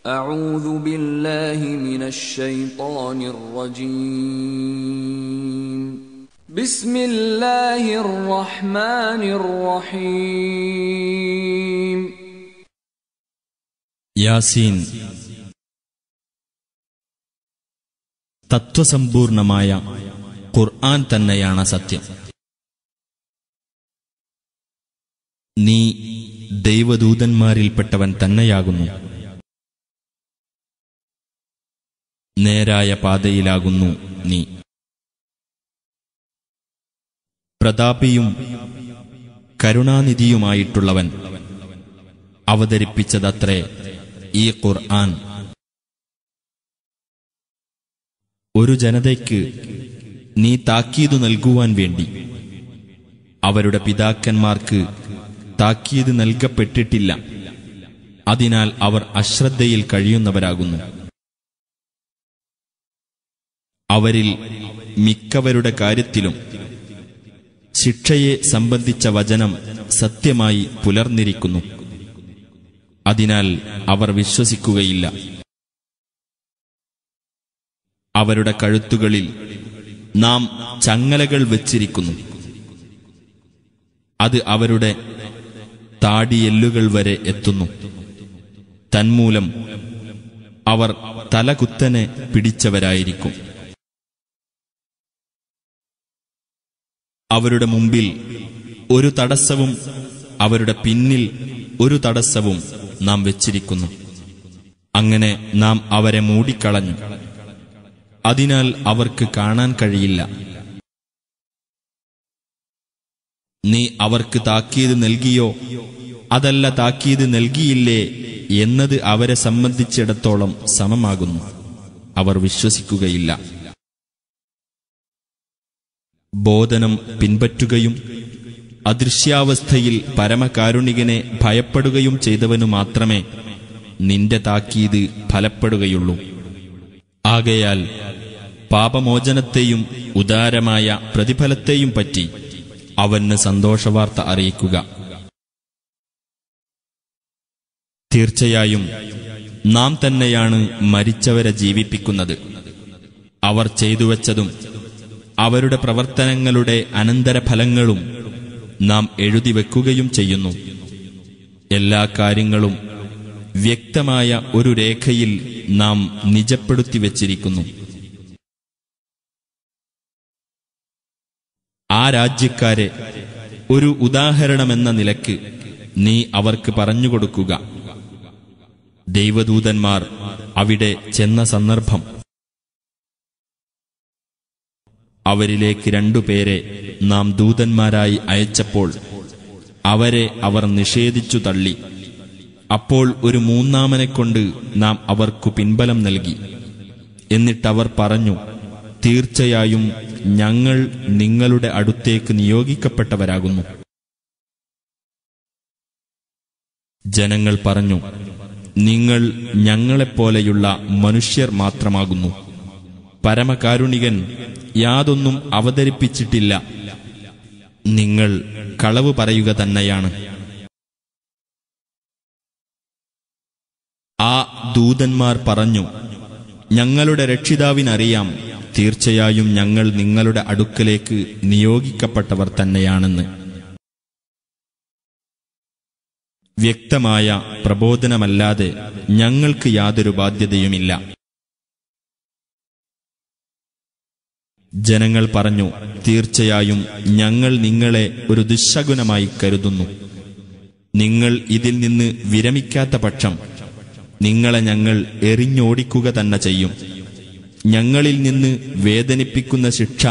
أعوذ بالله من الشيطان الرجيم بسم الله الرحمن الرحيم യാസീൻ തത്വസമ്പൂർണമായ ഖുർആൻ തന്നെയാണ് സത്യം. നീ ദൈവദൂതന്മാരിൽപ്പെട്ടവൻ തന്നെയാകുന്നു. നേരായ പാതയിലാകുന്നു നീ. പ്രതാപിയും കരുണാനിധിയുമായിട്ടുള്ളവൻ അവതരിപ്പിച്ചതത്രേ ഈ ഖുർആൻ. ഒരു ജനതയ്ക്ക് നീ താക്കീത് നൽകുവാൻ വേണ്ടി അവരുടെ പിതാക്കന്മാർക്ക് താക്കീത് നൽകപ്പെട്ടിട്ടില്ല. അതിനാൽ അവർ അശ്രദ്ധയിൽ കഴിയുന്നവരാകുന്നു. അവരിൽ മിക്കവരുടെ കാര്യത്തിലും ശിക്ഷയെ സംബന്ധിച്ച വചനം സത്യമായി പുലർന്നിരിക്കുന്നു. അതിനാൽ അവർ വിശ്വസിക്കുകയില്ല. അവരുടെ കഴുത്തുകളിൽ നാം ചങ്ങലകൾ വച്ചിരിക്കുന്നു. അത് അവരുടെ താടിയെല്ലുകൾ വരെ എത്തുന്നു. തന്മൂലം അവർ തലകുത്തനെ പിടിച്ചവരായിരിക്കും. അവരുടെ മുമ്പിൽ ഒരു തടസ്സവും അവരുടെ പിന്നിൽ ഒരു തടസ്സവും നാം വെച്ചിരിക്കുന്നു. അങ്ങനെ നാം അവരെ മൂടിക്കളഞ്ഞു. അതിനാൽ അവർക്ക് കാണാൻ കഴിയില്ല. നീ അവർക്ക് താക്കീത് നൽകിയോ അതല്ല താക്കീത് നൽകിയില്ലേ എന്നത് അവരെ സംബന്ധിച്ചിടത്തോളം സമമാകുന്നു. അവർ വിശ്വസിക്കുകയില്ല. ബോധനം പിൻപറ്റുകയും അദൃശ്യാവസ്ഥയിൽ പരമകാരുണികനെ ഭയപ്പെടുകയും ചെയ്തവനു മാത്രമേ നിന്റെ താക്കീത് ഫലപ്പെടുകയുള്ളൂ. ആകയാൽ പാപമോചനത്തെയും ഉദാരമായ പ്രതിഫലത്തെയും പറ്റി അവന് സന്തോഷവാർത്ത അറിയിക്കുക. തീർച്ചയായും നാം തന്നെയാണ് മരിച്ചവരെ ജീവിപ്പിക്കുന്നത്. അവർ ചെയ്തുവച്ചതും അവരുടെ പ്രവർത്തനങ്ങളുടെ അനന്തരഫലങ്ങളും നാം എഴുതിവെക്കുകയും ചെയ്യുന്നു. എല്ലാ കാര്യങ്ങളും വ്യക്തമായ ഒരു രേഖയിൽ നാം നിജപ്പെടുത്തി വച്ചിരിക്കുന്നു. ആ രാജ്യക്കാരെ ഒരു ഉദാഹരണമെന്ന നിലക്ക് നീ അവർക്ക് പറഞ്ഞുകൊടുക്കുക. ദൈവദൂതന്മാർ അവിടെ ചെന്ന സന്ദർഭം അവരിലേക്ക് 2 പേരെ നാം ദൂതന്മാരായി അയച്ചപ്പോൾ അവരെ അവർ നിഷേധിച്ചു തള്ളി. അപ്പോൾ ഒരു 3-ാമനെക്കൊണ്ട് നാം അവർക്കു പിൻബലം നൽകി. എന്നിട്ടവർ പറഞ്ഞു, തീർച്ചയായും ഞങ്ങൾ നിങ്ങളുടെ അടുത്തേക്ക് നിയോഗിക്കപ്പെട്ടവരാകുന്നു. ജനങ്ങൾ പറഞ്ഞു, നിങ്ങൾ ഞങ്ങളെപ്പോലെയുള്ള മനുഷ്യർ മാത്രമാകുന്നു. പരമകാരുണികൻ യാതൊന്നും അവതരിപ്പിച്ചിട്ടില്ല. നിങ്ങൾ കളവ് പറയുക തന്നെയാണ്. ആ ദൂതന്മാർ പറഞ്ഞു, ഞങ്ങളുടെ രക്ഷിതാവിനറിയാം, തീർച്ചയായും ഞങ്ങൾ നിങ്ങളുടെ അടുക്കലേക്ക് നിയോഗിക്കപ്പെട്ടവർ തന്നെയാണെന്ന്. വ്യക്തമായ പ്രബോധനമല്ലാതെ ഞങ്ങൾക്ക് യാതൊരു ബാധ്യതയുമില്ല. ജനങ്ങൾ പറഞ്ഞു, തീർച്ചയായും ഞങ്ങൾ നിങ്ങളെ ഒരു ദുശ്ശകുനമായി കരുതുന്നു. നിങ്ങൾ ഇതിൽ നിന്ന് വിരമിക്കാത്ത പക്ഷം നിങ്ങളെ ഞങ്ങൾ എറിഞ്ഞോടിക്കുക തന്നെ ചെയ്യും. ഞങ്ങളിൽ നിന്ന് വേദനിപ്പിക്കുന്ന ശിക്ഷ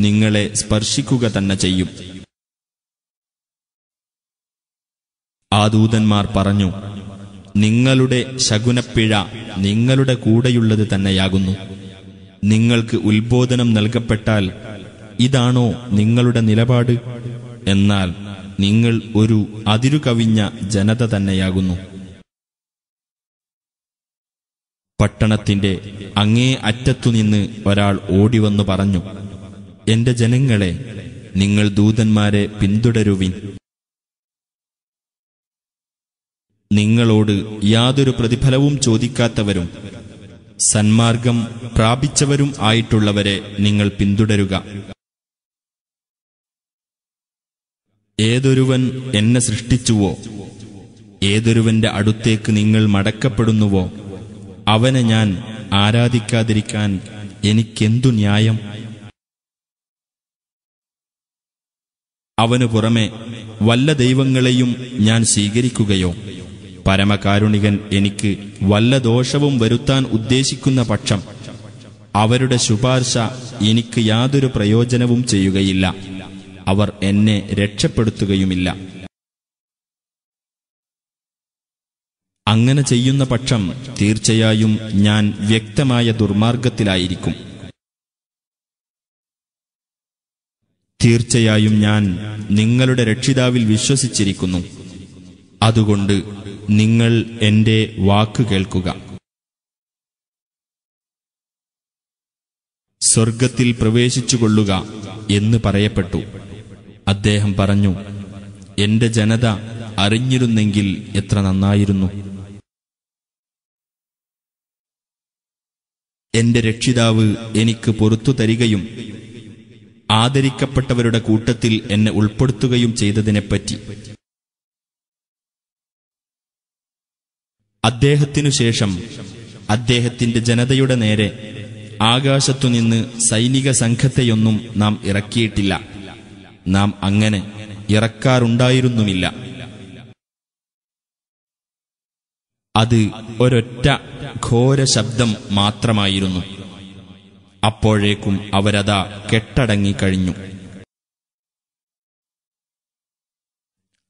നിങ്ങളെ സ്പർശിക്കുക തന്നെ ചെയ്യും. ആ ദൂതന്മാർ പറഞ്ഞു, നിങ്ങളുടെ ശകുനപ്പിഴ നിങ്ങളുടെ കൂടെയുള്ളത് തന്നെയാകുന്നു. നിങ്ങൾക്ക് ഉത്ബോധനം നൽകപ്പെട്ടാൽ ഇതാണോ നിങ്ങളുടെ നിലപാട്? എന്നാൽ നിങ്ങൾ ഒരു അതിരുകവിഞ്ഞ ജനത തന്നെയാകുന്നു. പട്ടണത്തിന്റെ അങ്ങേ അറ്റത്തുനിന്ന് ഒരാൾ ഓടിവന്നു പറഞ്ഞു, എന്റെ ജനങ്ങളെ, നിങ്ങൾ ദൂതന്മാരെ പിന്തുടരുവിൻ. നിങ്ങളോട് യാതൊരു പ്രതിഫലവും ചോദിക്കാത്തവരും സന്മാർഗം പ്രാപിച്ചവരും ആയിട്ടുള്ളവരെ നിങ്ങൾ പിന്തുടരുക. ഏതൊരുവൻ എന്നെ സൃഷ്ടിച്ചുവോ, ഏതൊരുവന്റെ അടുത്തേക്ക് നിങ്ങൾ മടക്കപ്പെടുന്നുവോ, അവനെ ഞാൻ ആരാധിക്കാതിരിക്കാൻ എനിക്കെന്തു ന്യായം? അവനു പുറമെ വല്ല ദൈവങ്ങളെയും ഞാൻ സ്വീകരിക്കുകയോ, പരമകാരുണികൻ എനിക്ക് വല്ല ദോഷവും വരുത്താൻ ഉദ്ദേശിക്കുന്ന പക്ഷം അവരുടെ ശുപാർശ എനിക്ക് യാതൊരു പ്രയോജനവും ചെയ്യുകയില്ല, അവർ എന്നെ രക്ഷപ്പെടുത്തുകയുമില്ല. അങ്ങനെ ചെയ്യുന്ന പക്ഷം തീർച്ചയായും ഞാൻ വ്യക്തമായ ദുർമാർഗത്തിലായിരിക്കും. തീർച്ചയായും ഞാൻ നിങ്ങളുടെ രക്ഷിതാവിൽ വിശ്വസിച്ചിരിക്കുന്നു. അതുകൊണ്ട് നിങ്ങൾ എന്റെ വാക്കു കേൾക്കുക. സ്വർഗത്തിൽ പ്രവേശിച്ചുകൊള്ളുക എന്ന് പറയപ്പെട്ടു. അദ്ദേഹം പറഞ്ഞു, എന്റെ ജനത അറിഞ്ഞിരുന്നെങ്കിൽ എത്ര നന്നായിരുന്നു. എന്റെ രക്ഷിതാവ് എനിക്ക് പൊറുത്തു തരികയും ആദരിക്കപ്പെട്ടവരുടെ കൂട്ടത്തിൽ എന്നെ ഉൾപ്പെടുത്തുകയും ചെയ്തതിനെപ്പറ്റി. അദ്ദേഹത്തിനു ശേഷം അദ്ദേഹത്തിന്റെ ജനതയുടെ നേരെ ആകാശത്തുനിന്ന് സൈനിക സംഘത്തെയൊന്നും നാം ഇറക്കിയിട്ടില്ല. നാം അങ്ങനെ ഇറക്കാറുണ്ടായിരുന്നുമില്ല. അത് ഒരൊറ്റ ഘോര ശബ്ദം മാത്രമായിരുന്നു. അപ്പോഴേക്കും അവരതാ കെട്ടടങ്ങിക്കഴിഞ്ഞു.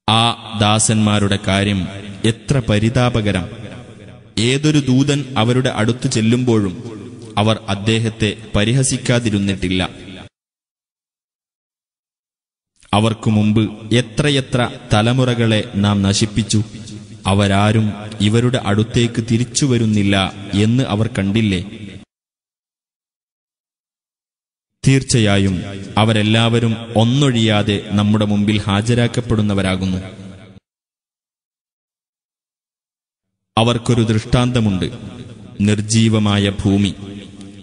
ആ ദാസന്മാരുടെ കാര്യം എത്ര പരിതാപകരം! ഏതൊരു ദൂതൻ അവരുടെ അടുത്തു ചെല്ലുമ്പോഴും അവർ അദ്ദേഹത്തെ പരിഹസിക്കാതിരുന്നിട്ടില്ല. അവർക്കു മുമ്പ് എത്രയെത്ര തലമുറകളെ നാം നശിപ്പിച്ചു. അവരാരും ഇവരുടെ അടുത്തേക്ക് തിരിച്ചുവരുന്നില്ല എന്ന് അവർ കണ്ടില്ലേ? തീർച്ചയായും അവരെല്ലാവരും ഒന്നൊഴിയാതെ നമ്മുടെ മുമ്പിൽ ഹാജരാക്കപ്പെടുന്നവരാകുന്നു. അവർക്കൊരു ദൃഷ്ടാന്തമുണ്ട്. നിർജീവമായ ഭൂമി,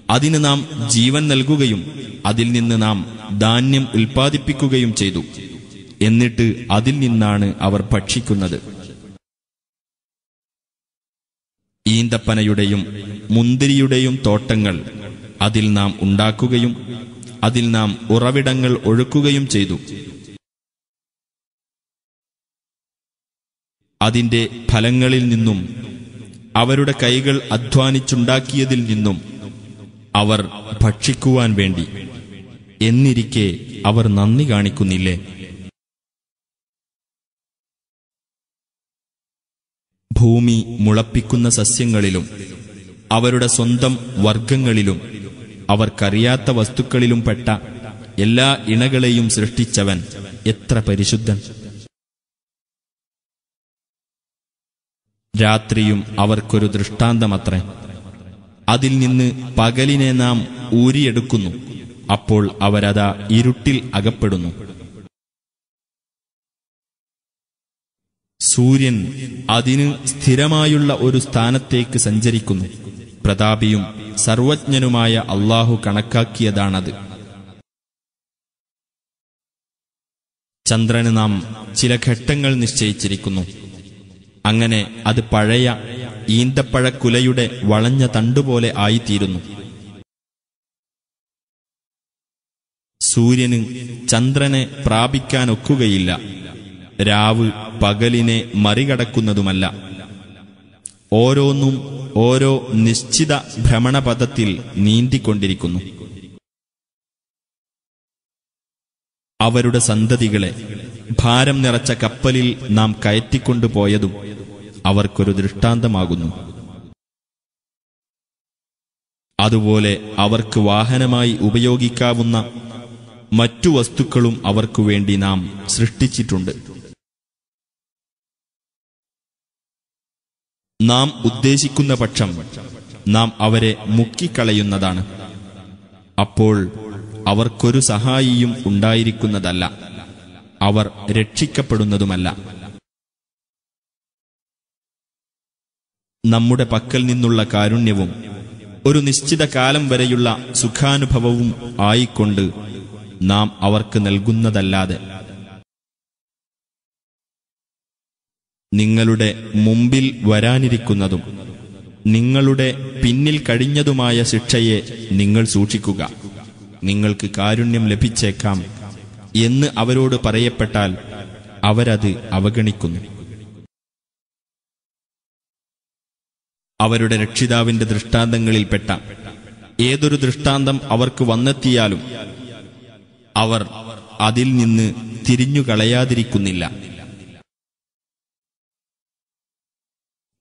അതിന് നാം ജീവൻ നൽകുകയും അതിൽ നിന്ന് നാം ധാന്യം ഉൽപ്പാദിപ്പിക്കുകയും ചെയ്തു. എന്നിട്ട് അതിൽ നിന്നാണ് അവർ ഭക്ഷിക്കുന്നത്. ഈന്തപ്പനയുടെയും മുന്തിരിയുടെയും തോട്ടങ്ങൾ അതിൽ നാം ഉണ്ടാക്കുകയും അതിൽ നാം ഉറവിടങ്ങൾ ഒഴുക്കുകയും ചെയ്തു. അതിന്റെ ഫലങ്ങളിൽ നിന്നും അവരുടെ കൈകൾ അധ്വാനിച്ചുണ്ടാക്കിയതിൽ നിന്നും അവർ ഭക്ഷിക്കുവാൻ വേണ്ടി എന്നിരിക്കെ അവർ നന്ദി കാണിക്കുന്നില്ലേ? ഭൂമി മുളപ്പിക്കുന്ന സസ്യങ്ങളിലും അവരുടെ സ്വന്തം വർഗങ്ങളിലും അവർക്കറിയാത്ത വസ്തുക്കളിലും പെട്ട എല്ലാ ഇണകളെയും സൃഷ്ടിച്ചവൻ എത്ര പരിശുദ്ധൻ! രാത്രിയും അവർക്കൊരു ദൃഷ്ടാന്തമത്രേ. അതിൽ നിന്ന് പകലിനെ നാം ഊരിയെടുക്കുന്നു. അപ്പോൾ അവരതാ ഇരുട്ടിൽ അകപ്പെടുന്നു. സൂര്യൻ അതിന് സ്ഥിരമായുള്ള ഒരു സ്ഥാനത്തേക്ക് സഞ്ചരിക്കുന്നു. പ്രതാപിയും സർവജ്ഞനുമായ അല്ലാഹു കണക്കാക്കിയതാണത്. ചന്ദ്രന് നാം ചില ഘട്ടങ്ങൾ നിശ്ചയിച്ചിരിക്കുന്നു. അങ്ങനെ അത് പഴയ ഈന്തപ്പഴക്കുലയുടെ വളഞ്ഞ തണ്ടുപോലെ ആയിത്തീരുന്നു. സൂര്യന് ചന്ദ്രനെ പ്രാപിക്കാനൊക്കുകയില്ല. രാവ് പകലിനെ മറികടക്കുന്നതുമല്ല. ഓരോന്നും ഓരോ നിശ്ചിത ഭ്രമണപഥത്തിൽ നീന്തിക്കൊണ്ടിരിക്കുന്നു. അവരുടെ സന്തതികളെ ഭാരം നിറച്ച കപ്പലിൽ നാം കയറ്റിക്കൊണ്ടുപോയതും അവർക്കൊരു ദൃഷ്ടാന്തമാകുന്നു. അതുപോലെ അവർക്ക് വാഹനമായി ഉപയോഗിക്കാവുന്ന മറ്റു വസ്തുക്കളും അവർക്കു വേണ്ടി നാം സൃഷ്ടിച്ചിട്ടുണ്ട്. നാം ഉദ്ദേശിക്കുന്ന പക്ഷം നാം അവരെ മുക്കിക്കളയുന്നതാണ്. അപ്പോൾ അവർക്കൊരു സഹായിയും ഉണ്ടായിരിക്കുന്നതല്ല, അവർ രക്ഷിക്കപ്പെടുന്നതുമല്ല. നമ്മുടെ പക്കൽ നിന്നുള്ള കാരുണ്യവും ഒരു നിശ്ചിത കാലം വരെയുള്ള സുഖാനുഭവവും ആയിക്കൊണ്ട് നാം അവർക്ക് നൽകുന്നതല്ലാതെ നിങ്ങളുടെ മുമ്പിൽ വരാനിരിക്കുന്നതും നിങ്ങളുടെ പിന്നിൽ കഴിഞ്ഞതുമായ ശിക്ഷയെ നിങ്ങൾ സൂക്ഷിക്കുക. നിങ്ങൾക്ക് കാരുണ്യം ലഭിച്ചേക്കാം എന്ന് അവരോട് പറയപ്പെട്ടാൽ അവരത് അവഗണിക്കുന്നു. അവരുടെ രക്ഷിതാവിന്റെ ദൃഷ്ടാന്തങ്ങളിൽപ്പെട്ട ഏതൊരു ദൃഷ്ടാന്തം അവർക്ക് വന്നെത്തിയാലും അവർ അതിൽ നിന്ന് തിരിഞ്ഞുകളയാതിരിക്കുന്നില്ല.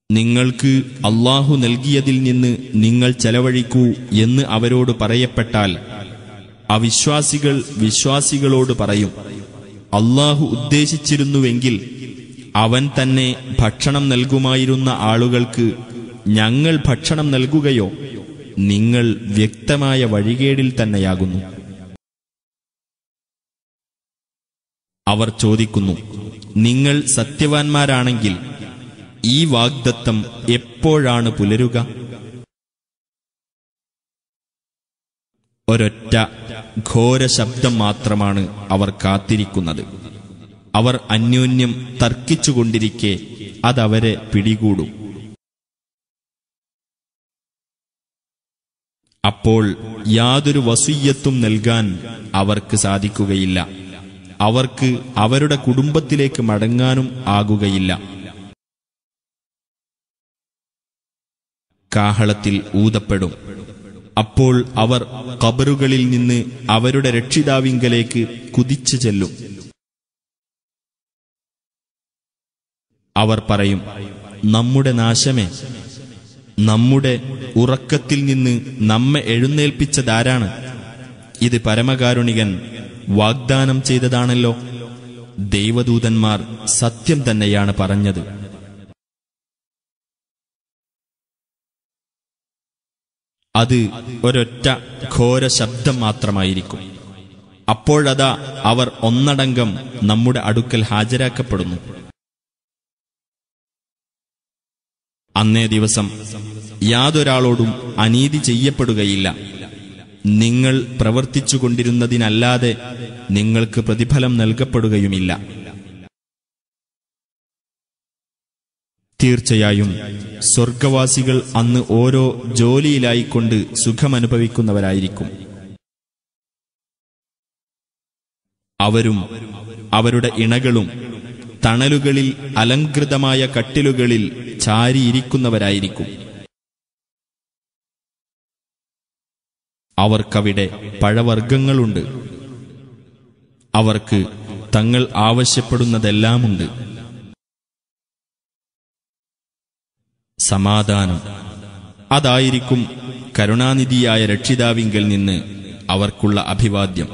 നിങ്ങൾക്ക് അല്ലാഹു നൽകിയതിൽ നിന്ന് നിങ്ങൾ ചെലവഴിക്കൂ എന്ന് അവരോട് പറയപ്പെട്ടാൽ അവിശ്വാസികൾ വിശ്വാസികളോട് പറയും, അല്ലാഹു ഉദ്ദേശിച്ചിരുന്നുവെങ്കിൽ അവൻ തന്നെ ഭക്ഷണം നൽകുമായിരുന്ന ആളുകൾക്ക് ഞങ്ങൾ ഭക്ഷണം നൽകുകയോ? നിങ്ങൾ വ്യക്തമായ വഴികേടിൽ തന്നെയാകുന്നു. അവർ ചോദിക്കുന്നു, നിങ്ങൾ സത്യവാൻമാരാണെങ്കിൽ ഈ വാഗ്ദത്തം എപ്പോഴാണ് പുലരുക? ഒരൊറ്റ ഘോര ശബ്ദം മാത്രമാണ് അവർ കാത്തിരിക്കുന്നത്. അവർ അന്യോന്യം തർക്കിച്ചുകൊണ്ടിരിക്കെ അതവരെ പിടികൂടും. അപ്പോൾ യാതൊരു വസിയ്യത്തും നൽകാൻ അവർക്ക് സാധിക്കുകയില്ല. അവർക്ക് അവരുടെ കുടുംബത്തിലേക്ക് മടങ്ങാനും ആകുകയില്ല. കാഹളത്തിൽ ഊതപ്പെടും. അപ്പോൾ അവർ ഖബറുകളിൽ നിന്ന് അവരുടെ രക്ഷിതാവിങ്കലേക്ക് കുതിച്ചു ചെല്ലും. അവർ പറയും, നമ്മുടെ നാശമേ, നമ്മുടെ ഉറക്കത്തിൽ നിന്ന് നമ്മെ എഴുന്നേൽപ്പിച്ചതാരാണ്? ഇത് പരമകാരുണികൻ വാഗ്ദാനം ചെയ്തതാണല്ലോ. ദൈവദൂതന്മാർ സത്യം തന്നെയാണ് പറഞ്ഞത്. അത് ഒരൊറ്റ ഘോര ശബ്ദം മാത്രമായിരിക്കും. അപ്പോഴതാ അവർ ഒന്നടങ്കം നമ്മുടെ അടുക്കൽ ഹാജരാക്കപ്പെടുന്നു. അന്നേ ദിവസം യാതൊരാളോടും അനീതി ചെയ്യപ്പെടുകയില്ല. നിങ്ങൾ പ്രവർത്തിച്ചുകൊണ്ടിരുന്നതിനല്ലാതെ നിങ്ങൾക്ക് പ്രതിഫലം നൽകപ്പെടുകയുമില്ല. തീർച്ചയായും സ്വർഗവാസികൾ അന്ന് ഓരോ ജോലിയിലായിക്കൊണ്ട് സുഖമനുഭവിക്കുന്നവരായിരിക്കും. അവരും അവരുടെ ഇണകളും തണലുകളിൽ അലങ്കൃതമായ കട്ടിലുകളിൽ ചാരിയിരിക്കുന്നവരായിരിക്കും. അവർക്കവിടെ പഴവർഗ്ഗങ്ങളുണ്ട്. അവർക്ക് തങ്ങൾ ആവശ്യപ്പെടുന്നതെല്ലാമുണ്ട്. സമാധാനം, അതായിരിക്കും കരുണാനിധിയായ രക്ഷിതാവിങ്കൽ നിന്ന് അവർക്കുള്ള അഭിവാദ്യം.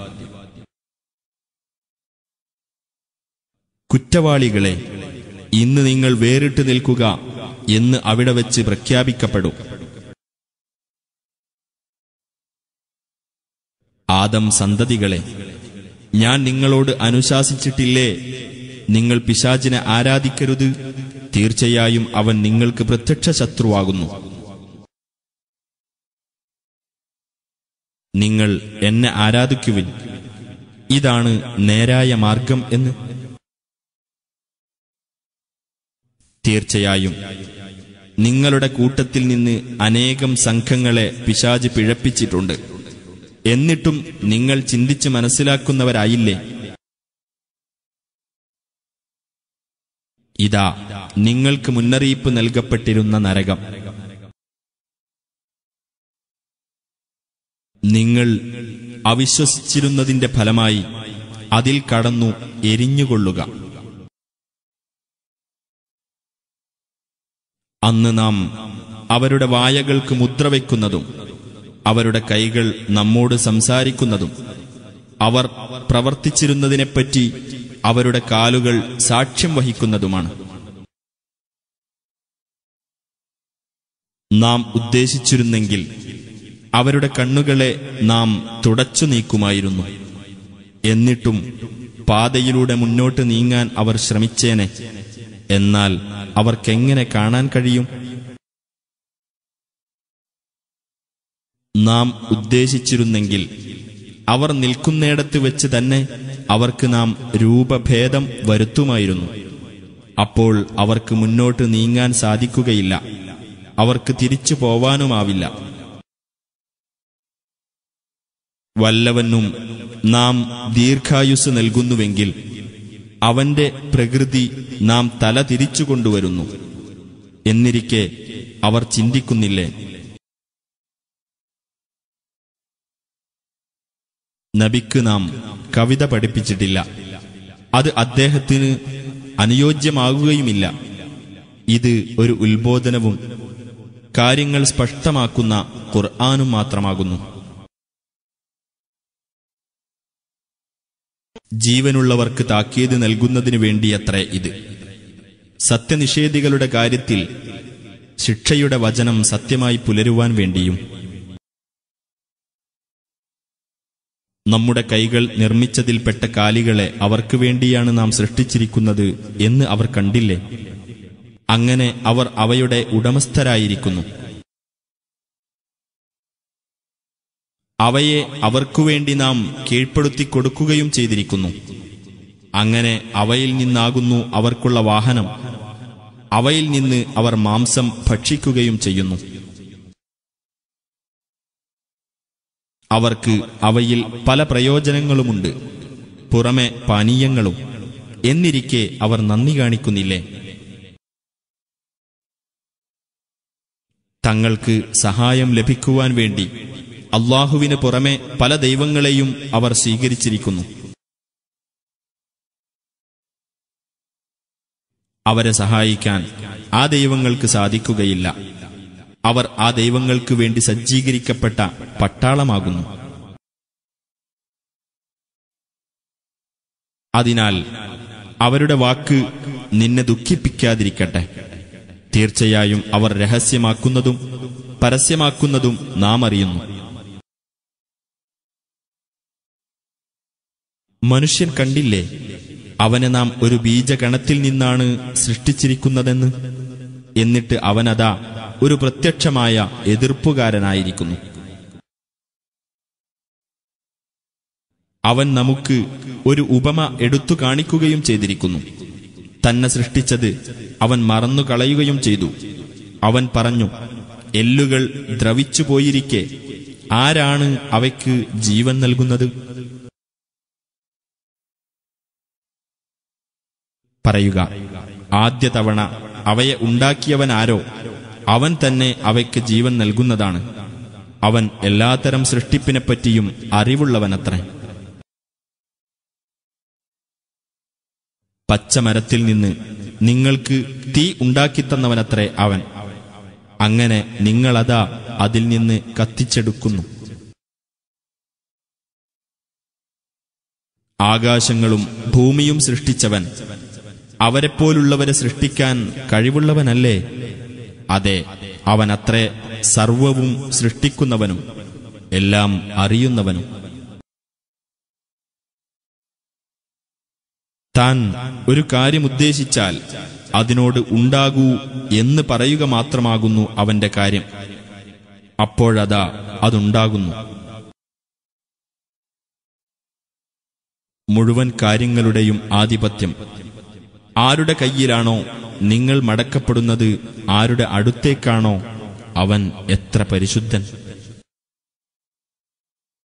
കുറ്റവാളികളെ, ഇന്ന് നിങ്ങൾ വേറിട്ട് നിൽക്കുക എന്ന് അവിടെ വെച്ച് പ്രഖ്യാപിക്കപ്പെടും. ആദം സന്തതികളെ, ഞാൻ നിങ്ങളോട് അനുശാസിച്ചിട്ടില്ലേ, നിങ്ങൾ പിശാചിനെ ആരാധിക്കരുത്. തീർച്ചയായും അവൻ നിങ്ങൾക്ക് പ്രത്യക്ഷ ശത്രുവാകുന്നു. നിങ്ങൾ എന്നെ ആരാധിക്കുവിൻ, ഇതാണ് നേരായ മാർഗം എന്ന്. തീർച്ചയായും നിങ്ങളുടെ കൂട്ടത്തിൽ നിന്ന് അനേകം സംഘങ്ങളെ പിശാച് പിഴപ്പിച്ചിട്ടുണ്ട്. എന്നിട്ടും നിങ്ങൾ ചിന്തിച്ച് മനസ്സിലാക്കുന്നവരായില്ലേ? ഇതാ നിങ്ങൾക്ക് മുന്നറിയിപ്പ് നൽകപ്പെട്ടിരുന്ന നരകം. നിങ്ങൾ അവിശ്വസിച്ചിരുന്നതിന്റെ ഫലമായി അതിൽ കടന്നു എരിഞ്ഞുകൊള്ളുക. അന്ന് നാം അവരുടെ വായകൾക്ക് മുദ്രവെക്കുന്നതും അവരുടെ കൈകൾ നമ്മോട് സംസാരിക്കുന്നതും അവർ പ്രവർത്തിച്ചിരുന്നതിനെപ്പറ്റി അവരുടെ കാലുകൾ സാക്ഷ്യം വഹിക്കുന്നതുമാണ്. നാം ഉദ്ദേശിച്ചിരുന്നെങ്കിൽ അവരുടെ കണ്ണുകളെ നാം തുടച്ചു നീക്കുമായിരുന്നു. എന്നിട്ടും പാതയിലൂടെ മുന്നോട്ട് നീങ്ങാൻ അവർ ശ്രമിച്ചേനെ. എന്നാൽ അവർക്കെങ്ങനെ കാണാൻ കഴിയും? നാം ഉദ്ദേശിച്ചിരുന്നെങ്കിൽ അവർ നിൽക്കുന്നിടത്ത് വെച്ച് തന്നെ അവർക്ക് നാം രൂപഭേദം വരുത്തുമായിരുന്നു. അപ്പോൾ അവർക്ക് മുന്നോട്ട് നീങ്ങാൻ സാധിക്കുകയില്ല, അവർക്ക് തിരിച്ചു പോവാനുമാവില്ല. വല്ലവനും നാം ദീർഘായുസ് നൽകുന്നുവെങ്കിൽ അവന്റെ പ്രകൃതി നാം തല തിരിച്ചുകൊണ്ടുവരുന്നു. എന്നിരിക്കെ അവർ ചിന്തിക്കുന്നില്ലേ? നബിക്ക് നാം കവിത പഠിപ്പിച്ചിട്ടില്ല, അത് അദ്ദേഹത്തിന് അനുയോജ്യമാകുകയുമില്ല. ഇത് ഒരു ഉത്ബോധനവും കാര്യങ്ങൾ സ്പഷ്ടമാക്കുന്ന ഖുർആനും മാത്രമാകുന്നു. ജീവനുള്ളവർക്ക് താക്കീത് നൽകുന്നതിനു വേണ്ടിയത്രേ ഇത്. സത്യനിഷേധികളുടെ കാര്യത്തിൽ ശിക്ഷയുടെ വചനം സത്യമായി പുലരുവാൻ വേണ്ടിയും. നമ്മുടെ കൈകൾ നിർമ്മിച്ചതിൽപ്പെട്ട കാലികളെ അവർക്ക് വേണ്ടിയാണ് നാം സൃഷ്ടിച്ചിരിക്കുന്നത് എന്ന് അവർ കണ്ടില്ലേ? അങ്ങനെ അവർ അവയുടെ ഉടമസ്ഥരായിരിക്കുന്നു. അവയെ അവർക്കുവേണ്ടി നാം കീഴ്പ്പെടുത്തി കൊടുക്കുകയും ചെയ്തിരിക്കുന്നു. അങ്ങനെ അവയിൽ നിന്നാകുന്നു അവർക്കുള്ള വാഹനം, അവയിൽ നിന്ന് അവർ മാംസം ഭക്ഷിക്കുകയും ചെയ്യുന്നു. അവർക്ക് അവയിൽ പല പ്രയോജനങ്ങളുമുണ്ട്, പുറമെ പാനീയങ്ങളും. എന്നിരിക്കെ അവർ നന്ദി കാണിക്കുന്നില്ലേ? തങ്ങൾക്ക് സഹായം ലഭിക്കുവാൻ വേണ്ടി അല്ലാഹുവിന് പുറമെ പല ദൈവങ്ങളെയും അവർ സ്വീകരിച്ചിരിക്കുന്നു. അവരെ സഹായിക്കാൻ ആ ദൈവങ്ങൾക്ക് സാധിക്കുകയില്ല. അവർ ആ ദൈവങ്ങൾക്ക് വേണ്ടി സജ്ജീകരിക്കപ്പെട്ട പട്ടാളമാകുന്നു. അതിനാൽ അവരുടെ വാക്ക് നിന്നെ ദുഃഖിപ്പിക്കാതിരിക്കട്ടെ. തീർച്ചയായും അവർ രഹസ്യമാക്കുന്നതും പരസ്യമാക്കുന്നതും നാം അറിയുന്നു. മനുഷ്യൻ കണ്ടില്ലേ, അവനെ നാം ഒരു ബീജഗണത്തിൽ നിന്നാണ് സൃഷ്ടിച്ചിരിക്കുന്നതെന്ന്. എന്നിട്ട് അവനതാ ഒരു പ്രത്യക്ഷമായ എതിർപ്പുകാരനായിരിക്കുന്നു. അവൻ നമുക്ക് ഒരു ഉപമ എടുത്തു കാണിക്കുകയും ചെയ്തിരിക്കുന്നു. തന്നെ സൃഷ്ടിച്ചത് അവൻ മറന്നുകളയുകയും ചെയ്തു. അവൻ പറഞ്ഞു, എല്ലുകൾ ദ്രവിച്ചുപോയിരിക്കെ ആരാണ് അവയ്ക്ക് ജീവൻ നൽകുന്നത്? പറയുക, ആദ്യ തവണ അവയെ ഉണ്ടാക്കിയവനാരോ അവൻ തന്നെ അവയ്ക്ക് ജീവൻ നൽകുന്നതാണ്. അവൻ എല്ലാത്തരം സൃഷ്ടിപ്പിനെപ്പറ്റിയും അറിവുള്ളവനത്രേ. പച്ചമരത്തിൽ നിന്ന് നിങ്ങൾക്ക് തീ ഉണ്ടാക്കിത്തന്നവനത്രേ അവൻ. അങ്ങനെ നിങ്ങളതാ അതിൽ നിന്ന് കത്തിച്ചെടുക്കുന്നു. ആകാശങ്ങളും ഭൂമിയും സൃഷ്ടിച്ചവൻ അവരെപ്പോലുള്ളവരെ സൃഷ്ടിക്കാൻ കഴിവുള്ളവനല്ലേ? അതെ, അവനത്രേ സർവവും സൃഷ്ടിക്കുന്നവനും എല്ലാം അറിയുന്നവനും. താൻ ഒരു കാര്യം ഉദ്ദേശിച്ചാൽ അതിനോട് ഉണ്ടാകൂ എന്ന് പറയുക മാത്രമാകുന്നു അവന്റെ കാര്യം. അപ്പോഴതാ അതുണ്ടാകുന്നു. മുഴുവൻ കാര്യങ്ങളുടെയും ആധിപത്യം ആരുടെ കയ്യിലാണോ നിങ്ങൾ മടക്കപ്പെടുന്നത്, ആരുടെ അടുത്തേക്കാണോ അവൻ എത്ര പരിശുദ്ധൻ!